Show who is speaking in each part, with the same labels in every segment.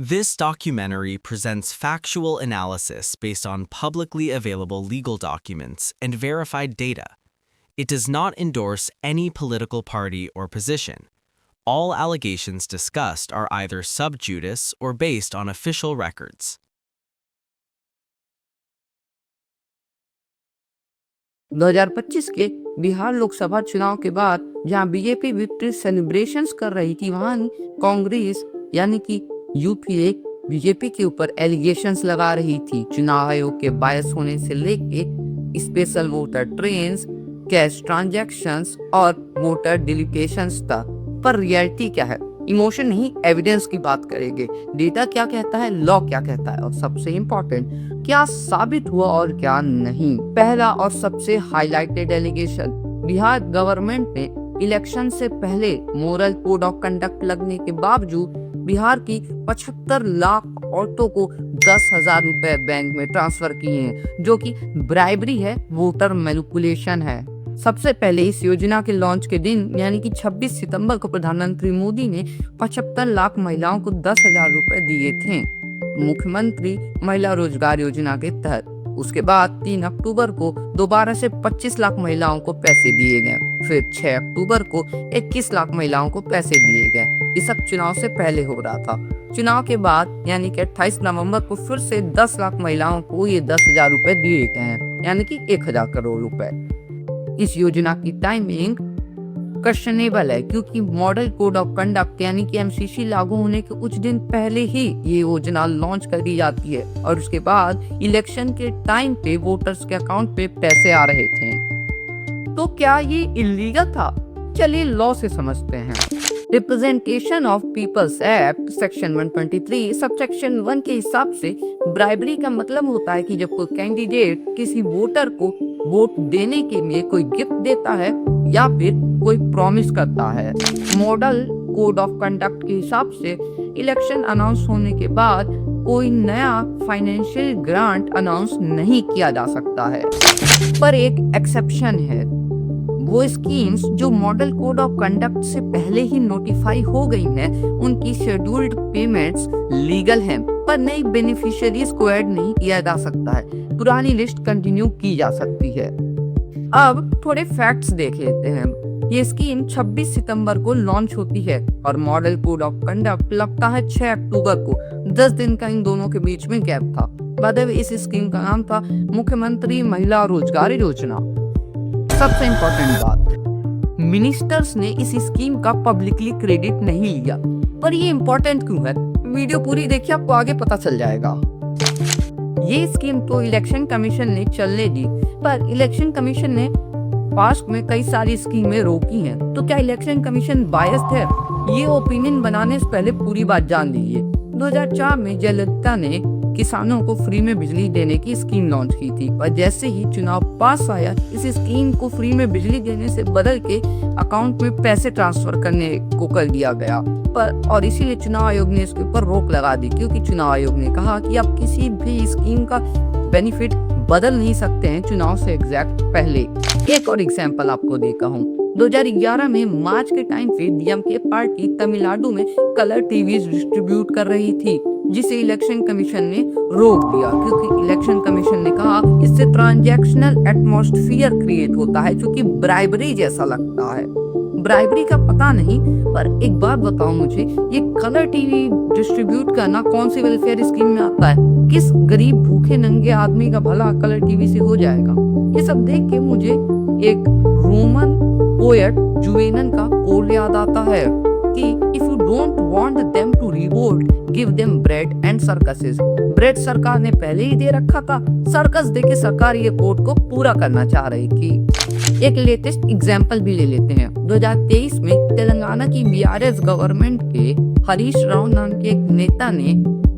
Speaker 1: This documentary presents factual analysis based on publicly available legal documents and verified data. It does not endorse any political party or position. All allegations discussed are either sub judice or based on official records.
Speaker 2: 2025 के बिहार लोकसभा चुनाव के बाद जहां BJP victory celebrations कर रही थी, वहां कांग्रेस यानी कि यूपीए बीजेपी के ऊपर एलिगेशंस लगा रही थी चुनाव आयोग के बायस होने से लेके special voter trains, cash transactions और वोटर डिलीगेशंस तक। पर रियलिटी क्या है? इमोशन नहीं, एविडेंस की बात करेंगे। डेटा क्या कहता है, लॉ क्या कहता है, और सबसे इम्पोर्टेंट क्या साबित हुआ और क्या नहीं। पहला और सबसे हाईलाइटेड एलिगेशन, बिहार गवर्नमेंट ने इलेक्शन से पहले मोरल कोड ऑफ कंडक्ट लगने के बावजूद बिहार की 75 लाख औरतों को 10,000 रुपए बैंक में ट्रांसफर किए हैं, जो कि ब्राइबरी है, वोटर मैनिपुलेशन है। सबसे पहले इस योजना के लॉन्च के दिन यानी कि 26 सितंबर को प्रधानमंत्री मोदी ने 75 लाख महिलाओं को 10,000 रुपए दिए थे मुख्यमंत्री महिला रोजगार योजना के तहत। उसके बाद 3 अक्टूबर को दोबारा से 25 लाख महिलाओं को पैसे दिए गए। फिर 6 अक्टूबर को 21 लाख महिलाओं को पैसे दिए गए। ये सब चुनाव से पहले हो रहा था। चुनाव के बाद यानी कि 28 नवंबर को फिर से 10 लाख महिलाओं को ये 10,000 रुपए दिए गए हैं, यानी कि 1,000 करोड़ रुपए। इस योजना की टाइमिंग क्वेश्चनेबल है, क्योंकि मॉडल कोड ऑफ कंडक्ट यानी कि एमसीसी लागू होने के कुछ दिन पहले ही ये योजना लॉन्च कर दी जाती है और उसके बाद इलेक्शन के टाइम पे वोटर्स के अकाउंट पे पैसे आ रहे थे। तो क्या ये इलीगल था? चलिए लॉ से समझते हैं। Representation of people's act section 123 subsection 1 के हिसाब से ब्राइबरी का मतलब होता है कि जब कोई कैंडिडेट किसी वोटर को वोट देने के लिए कोई गिफ्ट देता है या फिर कोई प्रॉमिस करता है। मॉडल कोड ऑफ कंडक्ट के हिसाब से इलेक्शन अनाउंस होने के बाद कोई नया फाइनेंशियल ग्रांट अनाउंस नहीं किया जा सकता है। पर एक एक्सेप्शन है, वो स्कीम्स जो मॉडल कोड ऑफ कंडक्ट से पहले ही नोटिफाई हो गई हैं, उनकी शेड्यूल्ड पेमेंट्स लीगल हैं, पर नई बेनिफिशियरीज को ऐड नहीं किया जा सकता है। पुरानी लिस्ट कंटिन्यू की जा सकती है। अब थोड़े फैक्ट्स देख लेते हैं। ये स्कीम 26 सितंबर को लॉन्च होती है और मॉडल कोड ऑफ कंडक्ट लगता है 6 अक्टूबर को। 10 दिन का इन दोनों के बीच में गैप था। बाद में इस स्कीम का नाम था मुख्यमंत्री महिला रोजगार योजना। सबसे इम्पोर्टेंट बात, मिनिस्टर्स ने इस स्कीम का पब्लिकली क्रेडिट नहीं लिया। पर ये इम्पोर्टेंट क्यों है? वीडियो पूरी देखिए, आपको आगे पता चल जाएगा। ये स्कीम तो इलेक्शन कमीशन ने चलने दी, पर इलेक्शन कमीशन ने पास्ट में कई सारी स्कीमें रोकी हैं। तो क्या इलेक्शन कमीशन बायस्ड है? ये ओपिनियन बनाने से पहले पूरी बात जान लीजिए। 2004 में जयललिता ने किसानों को फ्री में बिजली देने की स्कीम लॉन्च की थी, पर जैसे ही चुनाव पास आया, इस स्कीम को फ्री में बिजली देने से बदल के अकाउंट में पैसे ट्रांसफर करने को कर दिया गया। और इसीलिए चुनाव आयोग ने इसके ऊपर रोक लगा दी, क्योंकि चुनाव आयोग ने कहा कि आप किसी भी स्कीम का बेनिफिट बदल नहीं सकते हैं चुनाव से एग्जैक्ट पहले। एक और एग्जांपल आपको देता हूँ। 2011 में मार्च के टाइम पे डीएमके पार्टी तमिलनाडु में कलर टीवी डिस्ट्रीब्यूट कर रही थी, जिसे इलेक्शन कमीशन ने रोक दिया, क्योंकि इलेक्शन कमीशन ने कहा इससे ट्रांजैक्शनल एटमॉस्फेयर क्रिएट होता है, जो कि ब्राइबरी जैसा लगता है। ब्राइबरी का पता नहीं, पर एक बात बताओ मुझे, ये कलर टीवी डिस्ट्रीब्यूट करना कौन सी वेलफेयर स्कीम में आता है? किस गरीब भूखे नंगे आदमी का भला कलर टीवी से हो जाएगा? ये सब देख के मुझे एक रोमन पोएट जुवेनन का कोड याद आता है कि if you don't want them to revolt, give them bread and circuses. Bread सरकार ने पहले ही दे रखा था, सर्कस देके सरकार ये कोड को पूरा करना चाह रही थी। एक लेटेस्ट एग्जांपल भी ले लेते हैं। 2023 में तेलंगाना की बीआरएस गवर्नमेंट के हरीश राव नाम के एक नेता ने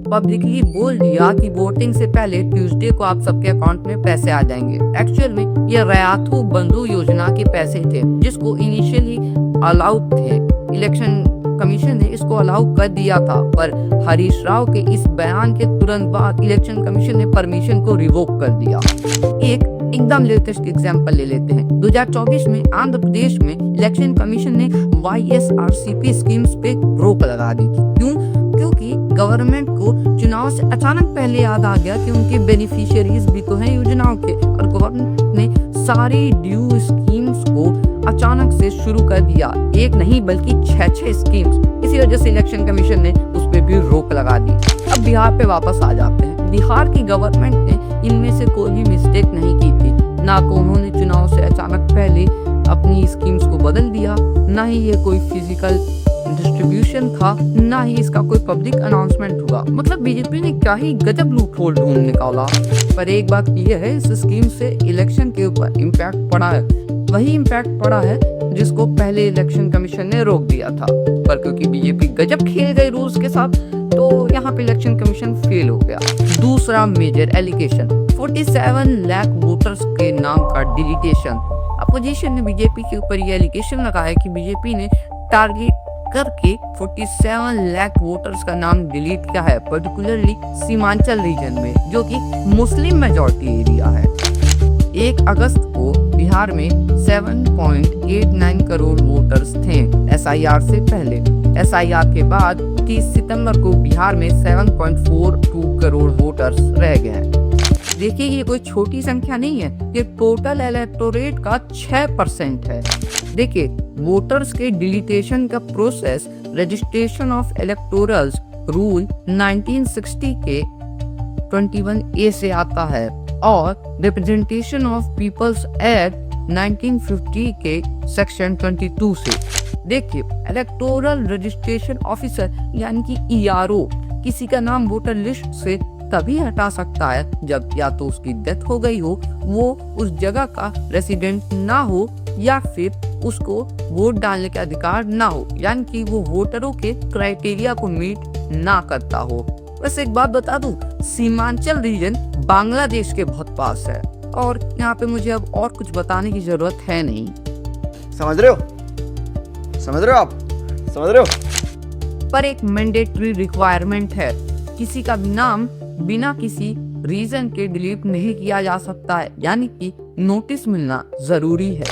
Speaker 2: पब्लिकली बोल दिया कि वोटिंग से पहले ट्यूसडे को आप सबके अकाउंट में पैसे आ जाएंगे। एक्चुअल में ये रयाथू बंधु योजना के पैसे थे, जिसको इनिशियली अलाउड थे। इलेक्शन कमीशन ने इसको अलाउ कर दिया था, पर हरीश राव के इस बयान के तुरंत बाद इलेक्शन कमीशन ने परमिशन को रिवोक कर दिया। एक एकदम लेटेस्ट एग्जांपल ले लेते हैं। 2024 में आंध्र प्रदेश में इलेक्शन कमीशन ने YSRCP स्कीम्स पे रोक लगा दी थी। क्यों? क्योंकि गवर्नमेंट को चुनाव से अचानक पहले याद आ गया कि उनके बेनिफिशियरीज भी तो हैं योजनाओं के, और गवर्नमेंट ने सारी ड्यू स्कीम्स को अचानक से शुरू कर दिया, एक नहीं बल्कि 6 स्कीम्स। इसी वजह से इलेक्शन कमीशन ने उस पर भी रोक लगा दी। अब बिहार पे वापस आ जाते हैं। बिहार की गवर्नमेंट ने इनमें से कोई भी मिस्टेक नहीं की थी, ना तो उन्होंने चुनाव से अचानक पहले अपनी स्कीम्स को बदल दिया, ना ही ये कोई फिजिकल डिस्ट्रीब्यूशन था, ना ही इसका कोई पब्लिक अनाउंसमेंट हुआ। मतलब बीजेपी ने क्या ही गजब लूप होल ढूंढ निकाला। पर एक बात ये है, इस स्कीम से इलेक्शन के ऊपर इम्पैक्ट पड़ा है, वही इम्पैक्ट पड़ा है जिसको पहले इलेक्शन कमीशन ने रोक दिया था। पर क्योंकि बीजेपी गजब खेल गई रूल्स के साथ, तो यहाँ पे इलेक्शन कमीशन फेल हो गया। दूसरा मेजर एलिगेशन, 47 लाख वोटर्स के नाम का डिलीटेशन। अपोजिशन ने बीजेपी के ऊपर ये एलिगेशन लगाया कि बीजेपी ने टारगेट करके 47 लाख वोटर्स का नाम डिलीट किया है, पर्टिकुलरली सीमांचल रीजन में, जो कि मुस्लिम मेजॉरिटी एरिया है। 1 अगस्त को बिहार में 7.89 करोड़ वोटर्स थे एसआईआर से पहले। एसआईआर के बाद 30 सितंबर को बिहार में 7.42 करोड़ वोटर्स रह गए हैं। देखिए, ये कोई छोटी संख्या नहीं है, ये टोटल इलेक्टोरेट का 6% है। देखिए, वोटर्स के डिलीटेशन का process registration of electorals rule 1960 के 21A से आता है और रिप्रेजेंटेशन ऑफ पीपल्स एक्ट 1950 के सेक्शन 22 से। देखिए, इलेक्टोरल रजिस्ट्रेशन ऑफिसर यानी कि ERO किसी का नाम वोटर लिस्ट से तभी हटा सकता है जब या तो उसकी डेथ हो गई हो, वो उस जगह का रेसिडेंट ना हो, या फिर उसको वोट डालने का अधिकार ना हो, यानी कि वो वोटरों के क्राइटेरिया को मीट ना करता हो। वैसे एक बात बता दूं, सीमांचल रीजन बांग्लादेश के बहुत पास है, और यहाँ पे मुझे अब और कुछ बताने की जरूरत है नहीं।
Speaker 3: समझ रहे हो आप? समझ रहे हो?
Speaker 2: पर एक मैंडेटरी रिक्वायरमेंट है, किसी का भी नाम बिना किसी रीजन के डिलीट नहीं किया जा सकता है, यानी कि नोटिस मिलना जरूरी है।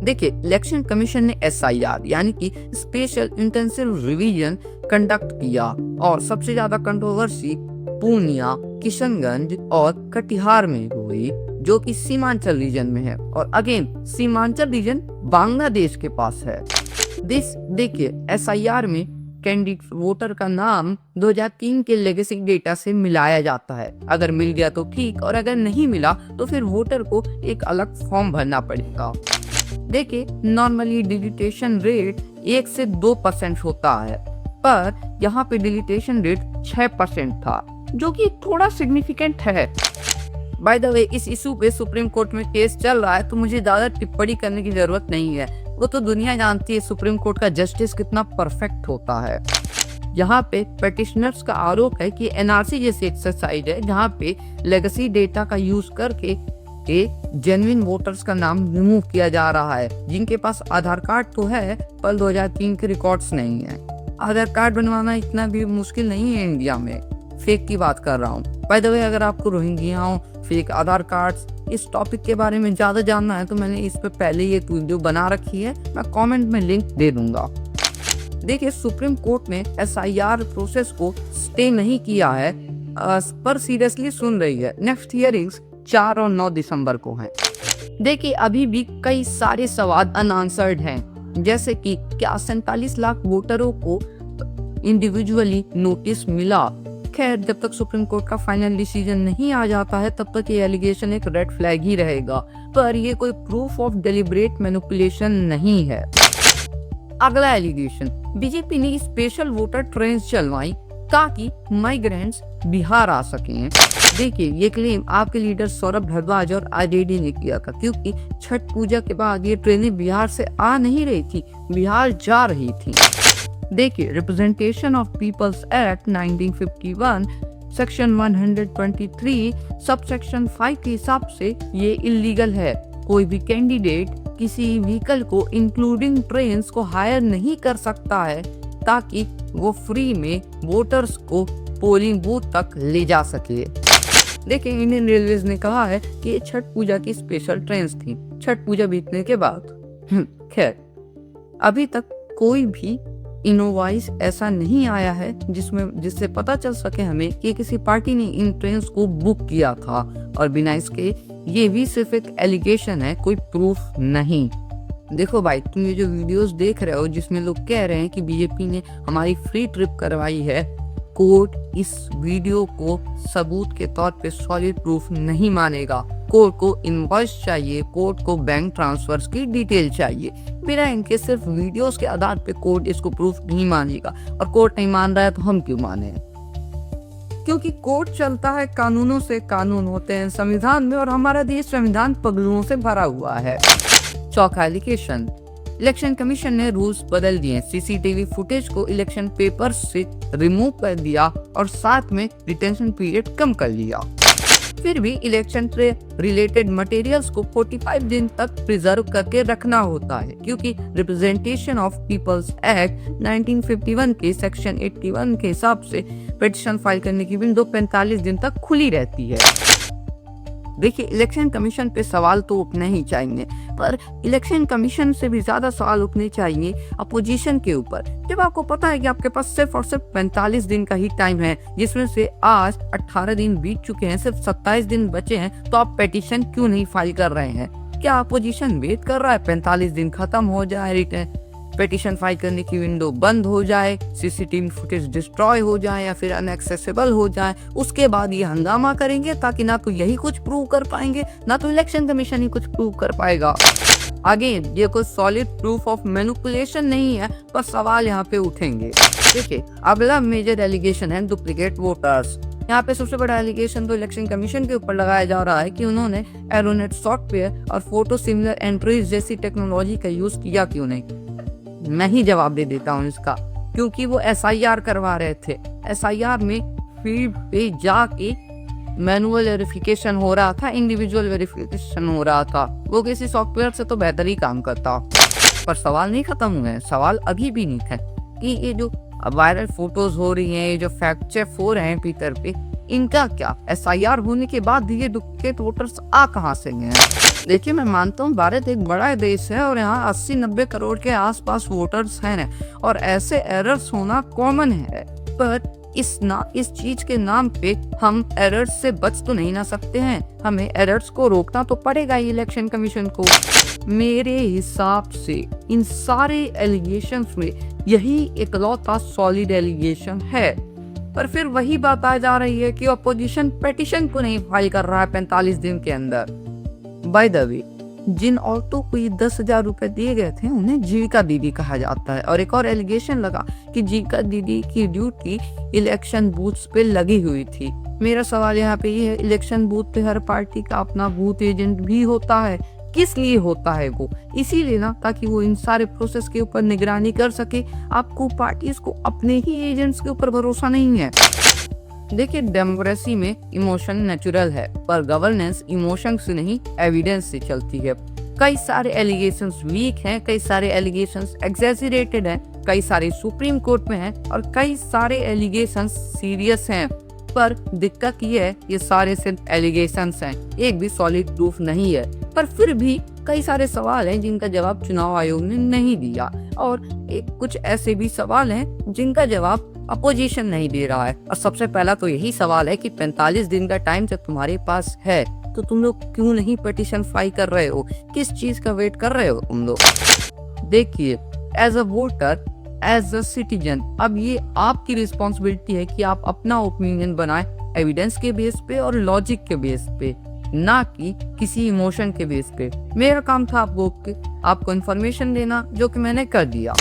Speaker 2: देखिए, इलेक्शन कमीशन ने SIR यानी कि स्पेशल इंटेंसिव रिवीजन कंडक्ट किया, और सबसे ज्यादा कंट्रोवर्सी पूर्णिया, किशनगंज और कटिहार में हुई, जो कि सीमांचल रीजन में है, और अगेन सीमांचल रीजन बांग्लादेश के पास है। देखिए, SIR में कैंडिडेट वोटर का नाम 2003 के लेगेसी डेटा से मिलाया जाता है। अगर मिल गया तो ठीक, और अगर नहीं मिला तो फिर वोटर को एक अलग फॉर्म भरना पड़ेगा। देखिए, नॉर्मली डिलीटेशन रेट 1 से 2% होता है, पर यहाँ पे डिलीटेशन रेट 6% था, जो कि थोड़ा सिग्निफिकेंट है। बाय द वे, इस इशू पे सुप्रीम कोर्ट में केस चल रहा है, तो मुझे ज्यादा टिप्पणी करने की जरूरत नहीं है। वो तो दुनिया जानती है सुप्रीम कोर्ट का जस्टिस कितना परफेक्ट होता है। यहाँ पे पेटिशनर्स का आरोप है कि NRC जैसी एक्सरसाइज है, जहाँ पे लेगेसी डेटा का यूज करके जेन्युइन वोटर्स का नाम रिमूव किया जा रहा है, जिनके पास आधार कार्ड तो है पर 2003 के रिकॉर्ड्स नहीं है। आधार कार्ड बनवाना इतना भी मुश्किल नहीं है इंडिया में, फेक की बात कर रहा हूँ। बाय द वे, अगर आपको रोहिंग्याओं, फेक आधार कार्ड्स, इस टॉपिक के बारे में ज्यादा जानना है तो मैंने इस पे पहले ये वीडियो बना रखी है, मैं कमेंट में लिंक दे दूंगा। देखिए, सुप्रीम कोर्ट ने SIR प्रोसेस को स्टे नहीं किया है, पर सीरियसली सुन रही है। नेक्स्ट हियरिंग्स 4 और 9 दिसंबर को हैं। देखिए, अभी भी कई सारे सवाल अनआंसर्ड हैं, जैसे कि क्या 47 लाख वोटरों को इंडिविजुअली नोटिस मिला। खैर, जब तक सुप्रीम कोर्ट का फाइनल डिसीजन नहीं आ जाता है, तब तक ये एलिगेशन एक रेड फ्लैग ही रहेगा, पर ये कोई प्रूफ ऑफ डेलिब्रेट मैनिपुलेशन नहीं है। अगला एलिगेशन, बीजेपी ने स्पेशल वोटर ट्रेन चलवाई ताकि माइग्रेंट्स बिहार आ सकें। देखिए, ये क्लेम आपके लीडर सौरभ भारद्वाज और RJD ने किया था, क्योंकि छठ पूजा के बाद ये ट्रेनें बिहार से आ नहीं रही थी, बिहार जा रही थी। देखिए, representation of people's act 1951 section 123 sub section 5 के हिसाब से ये इलीगल है। कोई भी कैंडिडेट किसी व्हीकल को इंक्लूडिंग ट्रेन्स को हायर नहीं कर सकता है ताकि वो फ्री में वोटर्स को पोलिंग बूथ तक ले जा सके। देखिए, इंडियन रेलवेज ने कहा है कि ये छठ पूजा की स्पेशल ट्रेन्स थी, छठ पूजा बीतने के बाद। खैर, अभी तक कोई भी इनोवाइस ऐसा नहीं आया है जिससे पता चल सके हमें कि किसी पार्टी ने इन ट्रेन्स को बुक किया था, और बिना इसके ये भी सिर्फ एक एलिगेशन है, कोई प्रूफ नहीं। देखो भाई, तुम ये जो वीडियोस देख रहे हो जिसमें लोग कह रहे हैं कि बीजेपी ने हमारी फ्री ट्रिप करवाई है, कोर्ट इस वीडियो को सबूत के तौर पे सॉलिड प्रूफ नहीं मानेगा। कोर्ट को इनवॉइस चाहिए, कोर्ट को बैंक ट्रांसफर्स की डिटेल चाहिए। बिना इनके सिर्फ वीडियोस के आधार पे कोर्ट इसको प्रूफ नहीं मानेगा, और कोर्ट नहीं मान रहा है तो हम क्यों माने? क्योंकि कोर्ट चलता है कानूनों से, कानून होते हैं संविधान में, और हमारा देश संविधान पगलुओं से भरा हुआ है। चौथा एलिगेशन, इलेक्शन कमीशन ने रूल्स बदल दिए। सीसीटीवी फुटेज को इलेक्शन पेपर्स से रिमूव कर दिया और साथ में डिटेंशन पीरियड कम कर लिया। फिर भी इलेक्शन से रिलेटेड मटेरियल्स को 45 दिन तक प्रिजर्व करके रखना होता है, क्योंकि रिप्रेजेंटेशन ऑफ पीपल्स एक्ट 1951 के सेक्शन 81 के हिसाब से पिटीशन फाइल करने की विंडो 45 दिन तक खुली रहती है। देखिए, इलेक्शन कमीशन पे सवाल तो उठने ही चाहिए, पर इलेक्शन कमीशन से भी ज्यादा सवाल उठने चाहिए अपोजिशन के ऊपर। जब आपको पता है कि आपके पास सिर्फ और सिर्फ 45 दिन का ही टाइम है, जिसमें से आज 18 दिन बीत चुके हैं, सिर्फ 27 दिन बचे हैं, तो आप पिटीशन क्यों नहीं फाइल कर रहे हैं? क्या अपोजिशन वेट कर रहा है 45 दिन खत्म हो जाए, रिटर्न पिटीशन फाइल करने की विंडो बंद हो जाए, सीसीटीवी फुटेज डिस्ट्रॉय हो जाए या फिर अनएक्सेसिबल हो जाए, उसके बाद ये हंगामा करेंगे? ताकि ना तो यही कुछ प्रूव कर पाएंगे, ना तो इलेक्शन कमीशन ही कुछ प्रूव कर पाएगा। आगे ये कोई सॉलिड प्रूफ ऑफ मैनिपुलेशन नहीं है, पर सवाल यहाँ पे उठेंगे। देखिए, अगला मेजर एलिगेशन है डुप्लीकेट वोटर्स। यहाँ पे सबसे बड़ा एलिगेशन तो इलेक्शन कमीशन के ऊपर लगाया जा रहा है कि उन्होंने एरोनेट सॉफ्टवेयर और फोटो सिमिलर एंट्रीज जैसी टेक्नोलॉजी का यूज किया क्यों नहीं। मैं ही जवाब दे देता हूँ इसका, क्योंकि वो SIR करवा रहे थे। SIR में फील्ड पे जाके मैनुअल वेरिफिकेशन हो रहा था, इंडिविजुअल वेरिफिकेशन हो रहा था। वो किसी सॉफ्टवेयर से तो बेहतर ही काम करता। पर सवाल नहीं खत्म हुए हैं, सवाल अभी भी नहीं है कि ये जो वायरल फोटोज हो रही हैं, ये जो फैक्ट चेक हो रहे हैं ट्विटर पे, इनका क्या? SIR होने के बाद ये डुप्लीकेट वोटर्स आ कहाँ से गए हैं? देखिए, मैं मानता हूँ भारत एक बड़ा देश है और यहाँ 80-90 करोड़ के आसपास वोटर्स हैं, और ऐसे एरर्स होना कॉमन है। पर इस चीज के नाम पे हम एरर्स से बच तो नहीं ना सकते हैं। हमें एरर्स को रोकना तो पड़ेगा ही इलेक्शन कमीशन को। मेरे हिसाब से इन सारे एलिगेशंस में यही इकलौता सॉलिड एलिगेशन है। पर फिर वही बात आ जा रही है कि अपोजिशन पिटीशन को नहीं फाइल कर रहा है 45 दिन के अंदर। बाय द वे, जिन औरतों को ये 10,000 रुपए दिए गए थे उन्हें जीविका दीदी कहा जाता है, और एक और एलिगेशन लगा कि जीविका दीदी की ड्यूटी इलेक्शन बूथ्स पे लगी हुई थी। मेरा सवाल यहाँ पे ये है, इलेक्शन बूथ पे हर पार्टी का अपना बूथ एजेंट भी होता है। किस लिए होता है वो? इसीलिए ना, ताकि वो इन सारे प्रोसेस के ऊपर निगरानी कर सके। आपको पार्टीज को अपने ही एजेंट्स के ऊपर भरोसा नहीं है। देखिए, डेमोक्रेसी में इमोशन नेचुरल है, पर गवर्नेंस इमोशन से नहीं एविडेंस से चलती है। कई सारे एलिगेशंस वीक हैं, कई सारे एलिगेशंस एग्जैजरेटेड हैं, कई सारे सुप्रीम कोर्ट में हैं, और कई सारे एलिगेशंस सीरियस हैं। पर दिक्कत ये है, ये सारे सिर्फ एलिगेशंस हैं, एक भी सॉलिड प्रूफ नहीं है। पर फिर भी कई सारे सवाल हैं जिनका जवाब चुनाव आयोग ने नहीं दिया, और कुछ ऐसे भी सवाल हैं जिनका जवाब अपोजिशन नहीं दे रहा है। और सबसे पहला तो यही सवाल है कि 45 दिन का टाइम जब तुम्हारे पास है, तो तुम लोग क्यों नहीं पिटीशन फाइल कर रहे हो? किस चीज का वेट कर रहे हो तुम लोग? देखिए, as a voter, as a citizen, अब ये आपकी रिस्पॉन्सिबिलिटी है कि आप अपना ओपिनियन बनाएं एविडेंस के बेस पे और लॉजिक के बेस पे, ना कि किसी इमोशन के बेस पे। मेरा काम था आपको इन्फॉर्मेशन देना, जो कि मैंने कर दिया।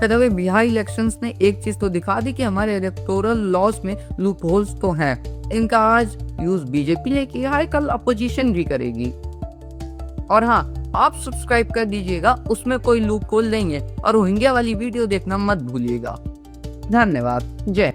Speaker 2: बिहार इलेक्शंस ने एक चीज तो दिखा दी कि हमारे इलेक्टोरल लॉज में लूप होल्स तो हैं। इनका आज यूज बीजेपी ने किया है, कल अपोजिशन भी करेगी। और हाँ, आप सब्सक्राइब कर दीजिएगा, उसमें कोई लूप होल नहीं है। और रोहिंग्या वाली वीडियो देखना मत भूलिएगा। धन्यवाद। जय।